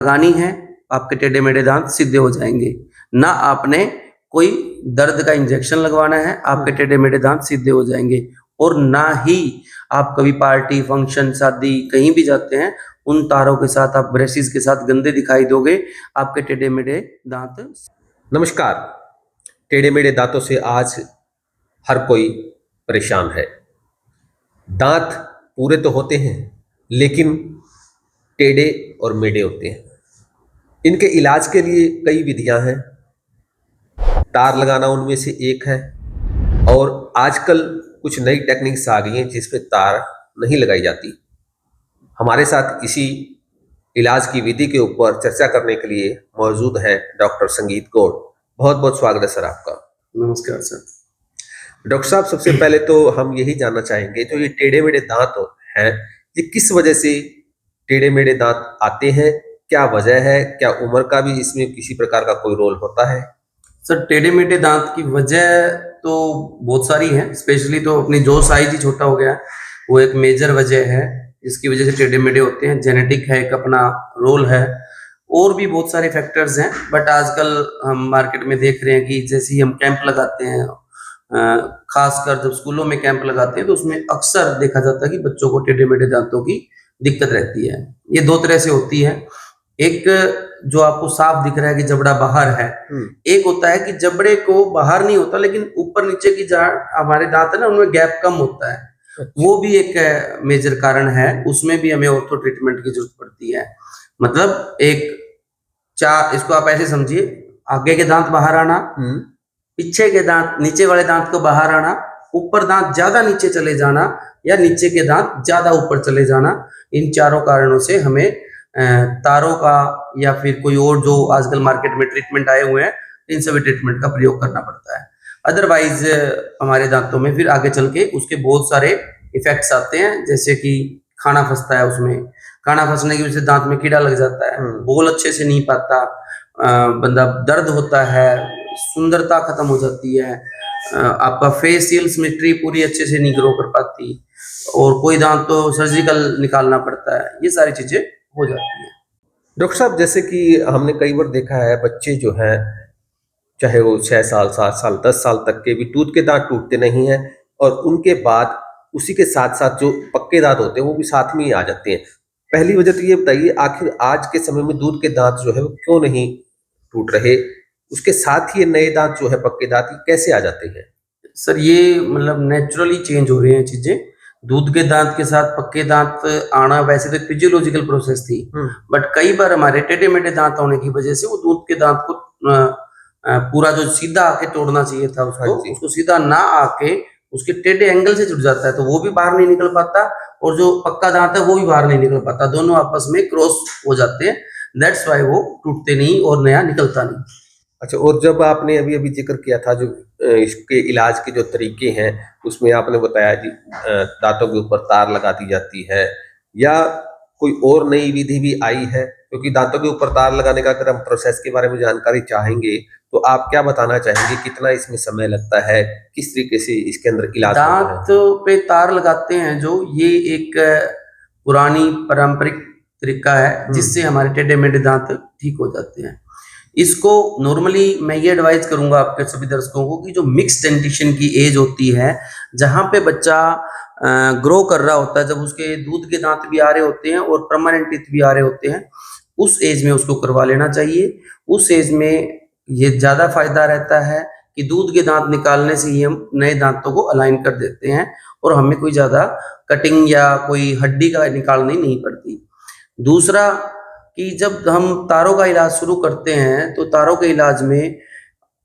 लगानी है, आपके टेढ़े मेढ़े दांत सीधे हो जाएंगे। ना आपने कोई दर्द का इंजेक्शन लगवाना है, आपके टेढ़े मेढ़े दांत सीधे हो जाएंगे। और ना ही आप कभी पार्टी फंक्शन शादी कहीं भी जाते हैं, उन तारों के साथ आप ब्रशेस के साथ गंदे दिखाई दोगे, आपके टेढ़े मेढ़े दांत। नमस्कार। टेढ़े मेढ़े दांतों से आज हर कोई परेशान है। दांत पूरे तो होते हैं लेकिन टेढ़े और मेढ़े होते हैं। इनके इलाज के लिए कई विधियां हैं। तार लगाना उनमें से एक है और आजकल कुछ नई टेक्निक्स आ गई हैं जिसपे तार नहीं लगाई जाती। हमारे साथ इसी इलाज की विधि के ऊपर चर्चा करने के लिए मौजूद है डॉक्टर संगीत गौड़। बहुत बहुत स्वागत है सर आपका। नमस्कार सर। डॉक्टर साहब, सबसे पहले तो हम यही जानना चाहेंगे, जो ये टेढ़े मेढ़े दांत हैं, ये किस वजह से टेढ़े मेढ़े दांत आते हैं? क्या वजह है? क्या उम्र का भी इसमें किसी प्रकार का कोई रोल होता है? सर, टेढ़े मेढ़े दांत की वजह तो बहुत सारी है। स्पेशली तो अपनी जो साइज ही छोटा हो गया है, वो एक मेजर वजह है जिसकी वजह से टेढ़े मेढ़े होते हैं। जेनेटिक है, एक अपना रोल है, और भी बहुत सारे फैक्टर्स हैं। बट आजकल हम मार्केट में देख रहे हैं कि जैसे ही हम कैंप लगाते हैं, खासकर जब स्कूलों में कैंप लगाते हैं, तो उसमें अक्सर देखा जाता है कि बच्चों को टेढ़े मेढ़े दांतों की दिक्कत रहती है। ये दो तरह से होती है। एक जो आपको साफ दिख रहा है कि जबड़ा बाहर है, एक होता है कि जबड़े को बाहर नहीं होता लेकिन ऊपर नीचे की जाड़ हमारे दांत है ना, उनमें गैप कम होता है। वो भी एक मेजर कारण है। उसमें भी हमें ऑर्थो ट्रीटमेंट की जरूरत पड़ती है। मतलब इसको आप ऐसे समझिए, आगे के दांत बाहर आना, पीछे के दांत, नीचे वाले दांत को बाहर आना, ऊपर दांत ज्यादा नीचे चले जाना, या नीचे के दांत ज्यादा ऊपर चले जाना। इन चारों कारणों से हमें तारों का या फिर कोई और जो आजकल मार्केट में ट्रीटमेंट आए हुए हैं, इन सभी ट्रीटमेंट का प्रयोग करना पड़ता है। अदरवाइज हमारे दांतों में फिर आगे चल के उसके बहुत सारे इफेक्ट्स आते हैं, जैसे कि खाना फंसता है। उसमें खाना फंसने की वजह से दांत में कीड़ा लग जाता है, बोल अच्छे से नहीं पाता, बंदा दर्द होता है, सुंदरता खत्म हो जाती है, आपका फेशियल सिमेट्री पूरी अच्छे से नहीं ग्रो कर पाती, और कोई दांत तो सर्जिकल निकालना पड़ता है। ये सारी चीजें हो जाती है। डॉक्टर साहब, जैसे कि हमने कई बार देखा है, बच्चे जो हैं, चाहे वो 6 साल, 7 साल, 10 साल तक के भी दूध के दांत टूटते नहीं हैं, और उनके बाद उसी के साथ साथ जो पक्के दांत होते हैं वो भी साथ में ही आ जाते हैं। पहली वजह तो ये बताइए, आखिर आज के समय में दूध के दांत जो है वो क्यों नहीं टूट रहे? उसके साथ ही ये नए दांत जो है, पक्के दांत, ये कैसे आ जाते हैं? सर, ये मतलब नेचुरली चेंज हो रही हैं चीजें। दूध के दांत के साथ पक्के दांत आना वैसे तो फिजियोलॉजिकल प्रोसेस थी, बट कई बार हमारे टेढ़े मेढ़े दांत होने की वजह से वो दूध के दांत को पूरा जो सीधा आके तोड़ना चाहिए था उसको सीधा ना आके उसके टेढ़े एंगल से जुड़ जाता है, तो वो भी बाहर नहीं निकल पाता, और जो पक्का दांत है वो भी बाहर नहीं निकल पाता। दोनों आपस में क्रॉस हो जाते हैं। दैट्स वाई वो टूटते नहीं और नया निकलता नहीं। अच्छा, और जब आपने अभी अभी जिक्र किया था जो इसके इलाज के जो तरीके हैं, उसमें आपने बताया कि दांतों के ऊपर तार लगा दी जाती है, या कोई और नई विधि भी आई है? क्योंकि दांतों के ऊपर तार लगाने का अगर हम प्रोसेस के बारे में जानकारी चाहेंगे तो आप क्या बताना चाहेंगे? कितना इसमें समय लगता है? किस तरीके से इसके अंदर इलाज होता है? दांत पे तार लगाते हैं जो, ये एक पुरानी पारंपरिक तरीका है जिससे हमारे टेढ़े मेढ़े दांत ठीक हो जाते हैं। इसको नॉर्मली मैं ये एडवाइस करूंगा आपके सभी दर्शकों को कि जो मिक्स डेंटिशन की एज होती है, जहां पे बच्चा ग्रो कर रहा होता है, जब उसके दूध के दांत भी आ रहे होते हैं और परमानेंट टीथ भी आ रहे होते हैं, उस एज में उसको करवा लेना चाहिए। उस एज में ये ज्यादा फायदा रहता है कि दूध के दांत निकालने से ही हम नए दांतों को अलाइन कर देते हैं, और हमें कोई ज्यादा कटिंग या कोई हड्डी का निकालनी नहीं पड़ती। दूसरा कि जब हम तारों का इलाज शुरू करते हैं, तो तारों के इलाज में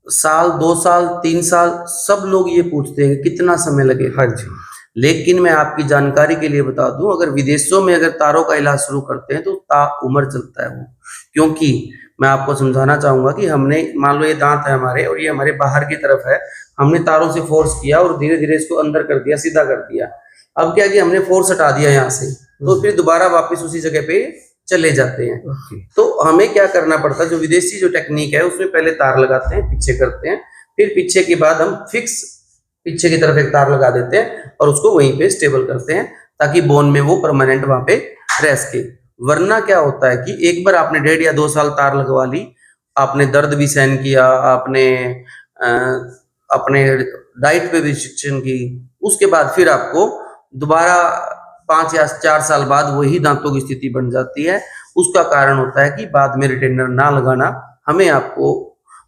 साल, 2 साल, 3 साल सब लोग ये पूछते हैं कि कितना समय लगेगा। हाँ जी। लेकिन मैं आपकी जानकारी के लिए बता दूं, अगर विदेशों में अगर तारों का इलाज शुरू करते हैं तो ताउम्र चलता है वो। क्योंकि मैं आपको समझाना चाहूंगा कि हमने, मान लो ये दांत है हमारे और ये हमारे बाहर की तरफ है, हमने तारों से फोर्स किया और धीरे धीरे इसको अंदर कर दिया, सीधा कर दिया। अब क्या कि हमने फोर्स हटा दिया यहाँ से, तो फिर दोबारा वापस उसी जगह पे चले जाते हैं। तो हमें क्या करना पड़ता है, जो विदेशी जो टेक्निक है उसमें पहले तार लगाते हैं, पीछे करते हैं, फिर पीछे के बाद हम फिक्स पीछे की तरफ एक तार लगा देते हैं और उसको वहीं पे स्टेबल करते हैं, ताकि बोन में वो परमानेंट वहां पे रह सके। वरना क्या होता है कि एक बार आपने 1.5 या 2 साल तार लगवा ली, आपने दर्द भी सहन किया, आपने अ, अपने डाइट पे भी रिस्ट्रिक्शन की, उसके बाद फिर आपको दोबारा 5 या 4 साल बाद वही दांतों की स्थिति बन जाती है। उसका कारण होता है कि बाद में रिटेनर ना लगाना। हमें आपको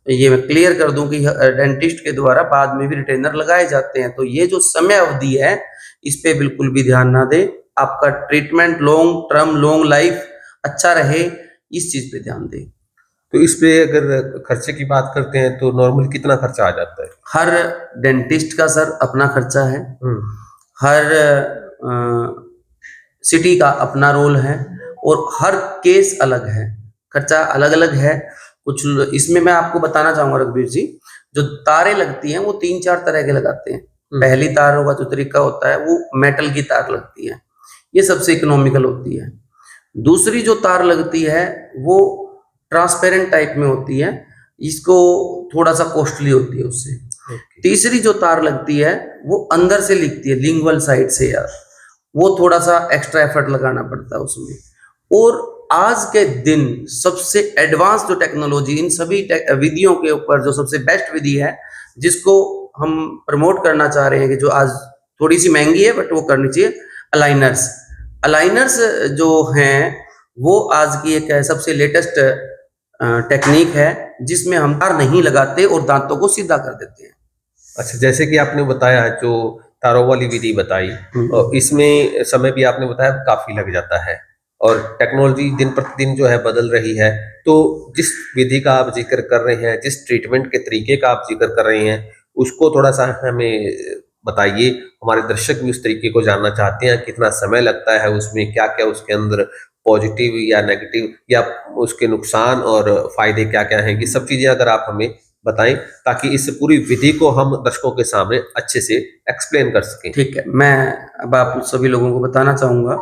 ये मैं क्लियर कर दूं कि डेंटिस्ट के द्वारा बाद में भी रिटेनर लगाए जाते हैं। तो ये जो समय अवधि है, इस पे बिल्कुल भी ध्यान ना दें। आपका treatment long term, long life अच्छा रहे, इस चीज पे ध्यान दें। तो इस पे अगर खर्चे की बात करते हैं तो नॉर्मल कितना खर्चा आ जाता है? हर डेंटिस्ट का सर अपना खर्चा है, हर सिटी का अपना रोल है और हर केस अलग है, खर्चा अलग अलग है। कुछ इसमें मैं आपको बताना चाहूंगा रघुवीर जी, जो तारें लगती हैं वो 3-4 तरह के लगाते हैं। पहली तारों का जो तरीका होता है वो मेटल की तार लगती है, ये सबसे इकोनॉमिकल होती है। दूसरी जो तार लगती है वो ट्रांसपेरेंट टाइप में होती है, इसको थोड़ा सा कॉस्टली होती है उससे। तीसरी जो तार लगती है वो अंदर से लिखती है, लिंगुअल साइड से यार, वो थोड़ा सा एक्स्ट्रा एफर्ट लगाना पड़ता है उसमें। और आज के दिन सबसे एडवांस जो टेक्नोलॉजी इन सभी विधियों के ऊपर जो सबसे बेस्ट विधि है, जिसको हम प्रमोट करना चाह रहे हैं कि जो आज थोड़ी सी महंगी है बट वो करनी चाहिए, अलाइनर्स। अलाइनर्स जो हैं वो आज की एक सबसे लेटेस्ट टेक्निक है, जिसमें हम तार नहीं लगाते और दांतों को सीधा कर देते हैं। अच्छा, जैसे कि आपने बताया जो तारों वाली विधि बताई, और इसमें समय भी आपने बताया काफी लग जाता है और टेक्नोलॉजी दिन प्रतिदिन जो है बदल रही है। तो जिस विधि का आप जिक्र कर रहे हैं, जिस ट्रीटमेंट के तरीके का आप जिक्र कर रहे हैं, उसको थोड़ा सा हमें बताइए। हमारे दर्शक भी उस तरीके को जानना चाहते हैं, कितना समय लगता है उसमें, क्या क्या उसके अंदर पॉजिटिव या नेगेटिव या उसके नुकसान और फायदे क्या क्या हैं, ये सब चीजें अगर आप हमें बताएं ताकि इस पूरी विधि को हम दर्शकों के सामने अच्छे से एक्सप्लेन कर सकें। ठीक है, मैं अब आप सभी लोगों को बताना चाहूंगा।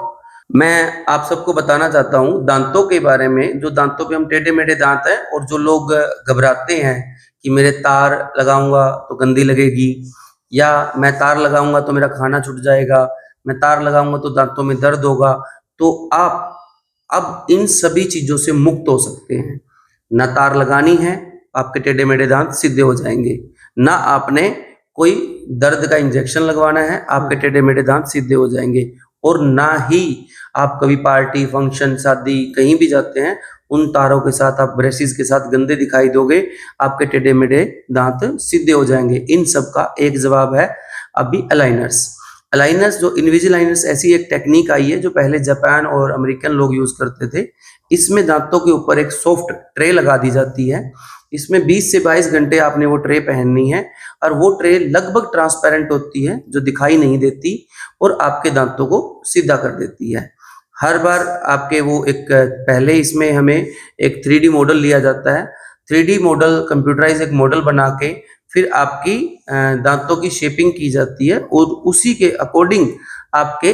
मैं आप सबको बताना चाहता हूँ दांतों के बारे में। जो दांतों पे हम टेढ़े मेढ़े दांत हैं, और जो लोग घबराते हैं कि मेरे तार लगाऊंगा तो गंदी लगेगी, या मैं तार लगाऊंगा तो मेरा खाना छूट जाएगा, मैं तार लगाऊंगा तो दांतों में दर्द होगा, तो आप अब इन सभी चीजों से मुक्त हो सकते हैं। ना तार लगानी है, आपके टेढ़े मेढ़े दांत सीधे हो जाएंगे। ना आपने कोई दर्द का इंजेक्शन लगवाना है, आपके टेढ़े मेढ़े दांत सीधे हो जाएंगे। और ना ही आप कभी पार्टी, फंक्शन, शादी कहीं भी जाते हैं, उन तारों के साथ आप ब्रशेस के साथ गंदे दिखाई दोगे, आपके टेढ़े मेढ़े दांत सीधे हो जाएंगे। इन सब का एक जवाब है अभी अलाइनर्स। अलाइनर्स जो इनविजिलाइनर्स ऐसी एक टेक्निक आई है जो पहले जापान और अमेरिकन लोग यूज करते थे। इसमें दांतों के ऊपर एक सॉफ्ट ट्रे लगा दी जाती है। इसमें 20 से 22 घंटे आपने वो ट्रे पहननी है, और वो ट्रे लगभग ट्रांसपेरेंट होती है, जो दिखाई नहीं देती, और आपके दांतों को सीधा कर देती है। हर बार आपके वो एक पहले इसमें हमें एक 3D मॉडल लिया जाता है। 3D मॉडल कंप्यूटराइज एक मॉडल बना के फिर आपकी दांतों की शेपिंग की जाती है, और उसी के अकॉर्डिंग आपके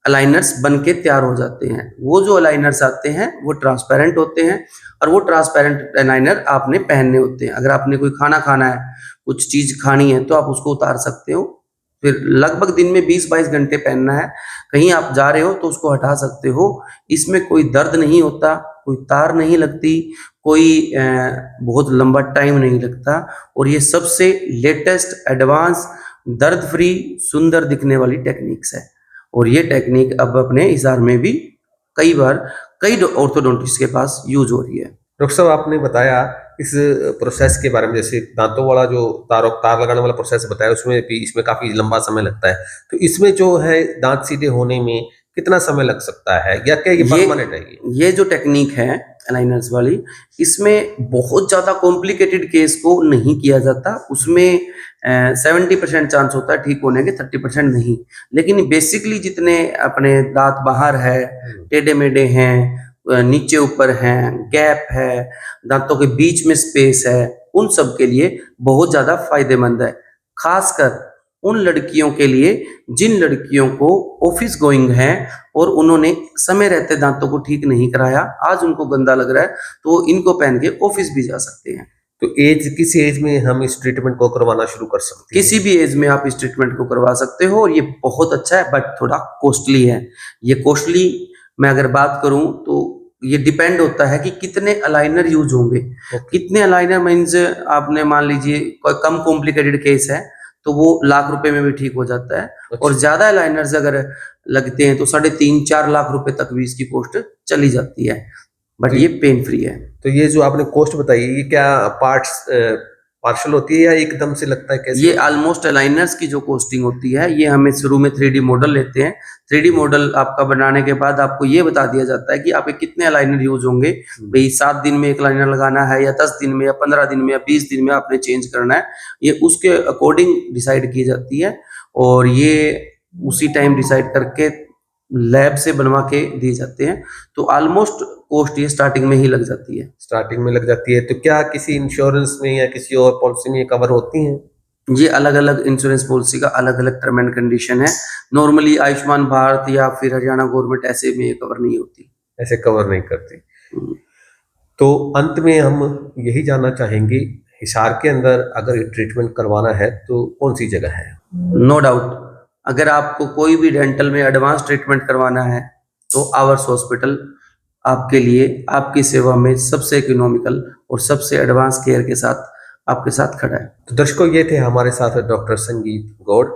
अलाइनर्स बन के तैयार हो जाते हैं। वो जो अलाइनर्स आते हैं वो ट्रांसपेरेंट होते हैं, और वो ट्रांसपेरेंट अलाइनर आपने पहनने होते हैं। अगर आपने कोई खाना खाना है, कुछ चीज खानी है, तो आप उसको उतार सकते हो। फिर लगभग दिन में 20-22 घंटे पहनना है। कहीं आप जा रहे हो तो उसको हटा सकते हो। इसमें कोई दर्द नहीं होता, कोई तार नहीं लगती, कोई बहुत लंबा टाइम नहीं लगता, और ये सबसे लेटेस्ट एडवांस दर्द फ्री सुंदर दिखने वाली टेक्निक्स है। और ये टेक्निक अब अपने हिसार में भी कई बार कई ऑर्थोडोंटिस्ट के पास यूज हो रही है। डॉक्टर साहब, आपने बताया इस प्रोसेस के बारे में, जैसे दांतों वाला जो तार लगाने वाला प्रोसेस बताया, उसमें भी इसमें काफी लंबा समय लगता है। तो इसमें जो है दांत सीधे होने में कितना समय लग सकता है, या क्या ये परमानेंट है? ये जो टेक्निक है अलाइनर्स वाली, इसमें बहुत ज्यादा कॉम्प्लिकेटेड केस को नहीं किया जाता। उसमें 70% चांस होता है ठीक होने के, 30% नहीं। लेकिन बेसिकली जितने अपने दांत बाहर है, टेढ़े मेढ़े हैं, नीचे ऊपर हैं, गैप है, दांतों के बीच में स्पेस है, उन सब के लिए बहुत ज्यादा फायदेमंद है। खासकर उन लड़कियों के लिए जिन लड़कियों को ऑफिस गोइंग है और उन्होंने समय रहते दांतों को ठीक नहीं कराया, आज उनको गंदा लग रहा है, तो इनको पहन के ऑफिस भी जा सकते हैं। तो किस एज में हम इस ट्रीटमेंट को करवाना शुरू कर सकते हैं? किसी भी एज में आप इस ट्रीटमेंट को करवा सकते हो, और ये बहुत अच्छा है, बट थोड़ा कॉस्टली है। ये कॉस्टली मैं अगर बात करूं तो ये डिपेंड होता है कि कितने अलाइनर यूज होंगे। कितने अलाइनर मीन्स आपने मान लीजिए कोई कम कॉम्प्लिकेटेड केस है तो वो लाख रुपए में भी ठीक हो जाता है, और ज्यादा अलाइनर्स अगर लगते हैं तो 3.5-4 लाख रुपए तक भी इसकी कॉस्ट चली जाती है, बट ये पेन फ्री है। तो ये जो आपने कॉस्ट बताई, ये क्या पार्ट्स पार्शल होती है या एकदम से लगता है, कैसे? ये ऑलमोस्ट अलाइनर्स की जो कॉस्टिंग होती है, ये हमें शुरू में 3D मॉडल लेते हैं। 3D मॉडल आपका बनाने के बाद आपको ये बता दिया जाता है कि आप कितने अलाइनर यूज होंगे। भाई 7 दिन में एक अलाइनर लगाना है या 10 दिन में या 15 दिन में या 20 दिन में आपने चेंज करना है, ये उसके अकॉर्डिंग डिसाइड की जाती है, और ये उसी टाइम डिसाइड करके लैब से बनवा के दिए जाते हैं। तो ऑलमोस्ट कॉस्ट ये स्टार्टिंग में ही लग जाती है। स्टार्टिंग में लग जाती है। तो क्या किसी इंश्योरेंस में या किसी और पॉलिसी में कवर होती हैं? ये अलग अलग इंश्योरेंस पॉलिसी का अलग अलग टर्म एंड कंडीशन है। नॉर्मली आयुष्मान भारत या फिर हरियाणा गवर्नमेंट ऐसे में कवर नहीं होती, ऐसे कवर नहीं करती। तो अंत में हम यही जानना चाहेंगे, हिसार के अंदर अगर ये ट्रीटमेंट करवाना है तो कौन सी जगह है? नो डाउट, अगर आपको कोई भी डेंटल में एडवांस ट्रीटमेंट करवाना है तो आवर्स हॉस्पिटल आपके लिए, आपकी सेवा में सबसे इकोनॉमिकल और सबसे एडवांस केयर के साथ आपके साथ खड़ा है। तो दर्शकों, ये थे हमारे साथ डॉक्टर संगीत गौड़,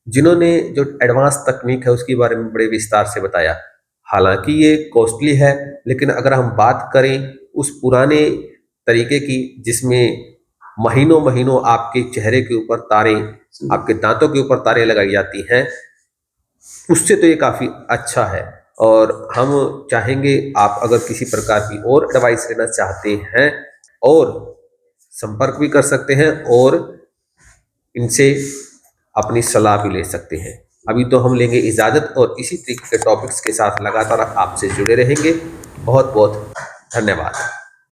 जिन्होंने जो एडवांस तकनीक है उसके बारे में बड़े विस्तार से बताया। हालांकि ये कॉस्टली है, लेकिन अगर हम बात करें उस पुराने तरीके की जिसमें महीनों महीनों आपके चेहरे के ऊपर तारे, आपके दांतों के ऊपर तारे लगाई जाती हैं, उससे तो ये काफ़ी अच्छा है। और हम चाहेंगे आप अगर किसी प्रकार की और एडवाइस लेना चाहते हैं और संपर्क भी कर सकते हैं और इनसे अपनी सलाह भी ले सकते हैं। अभी तो हम लेंगे इजाज़त और इसी तरीके के टॉपिक्स के साथ लगातार आपसे जुड़े रहेंगे। बहुत बहुत धन्यवाद।